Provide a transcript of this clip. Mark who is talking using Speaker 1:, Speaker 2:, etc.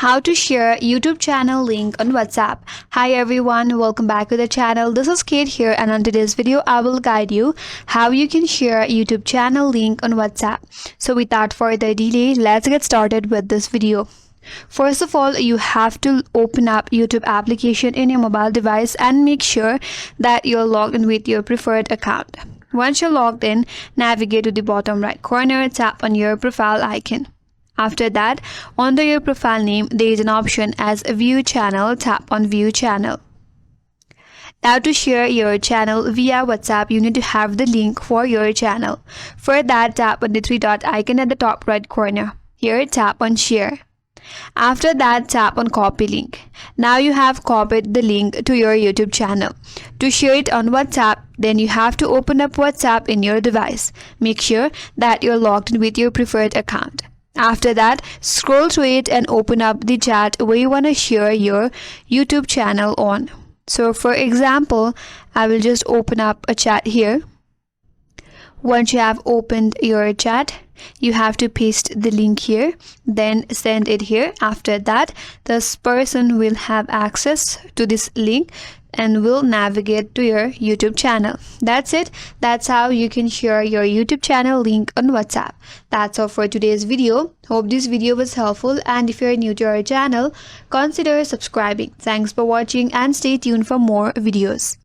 Speaker 1: How to share YouTube channel link on WhatsApp. Hi everyone, welcome back to the channel. This is Kate here, and on today's video I will guide you how you can share YouTube channel link on WhatsApp. So without further delay, let's get started with this video. First of all, you have to open up YouTube application in your mobile device and make sure that you're logged in with your preferred account. Once you're logged in, navigate to the bottom right corner, tap on your profile icon. After that, under your profile name, there is an option as View Channel. Tap on View Channel. Now to share your channel via WhatsApp, you need to have the link for your channel. For that, tap on the three dot icon at the top right corner. Here, tap on Share. After that, tap on Copy Link. Now you have copied the link to your YouTube channel. To share it on WhatsApp, then you have to open up WhatsApp in your device. Make sure that you're logged in with your preferred account. After that, scroll through it and open up the chat where you want to share your YouTube channel on. So for example, I will just open up a chat here. Once you have opened your chat, you have to paste the link here, then send it here. After that, this person will have access to this link and will navigate to your YouTube channel. That's it. That's how you can share your YouTube channel link on WhatsApp. That's all for today's video. Hope this video was helpful, and if you're new to our channel, consider subscribing. Thanks for watching and stay tuned for more videos.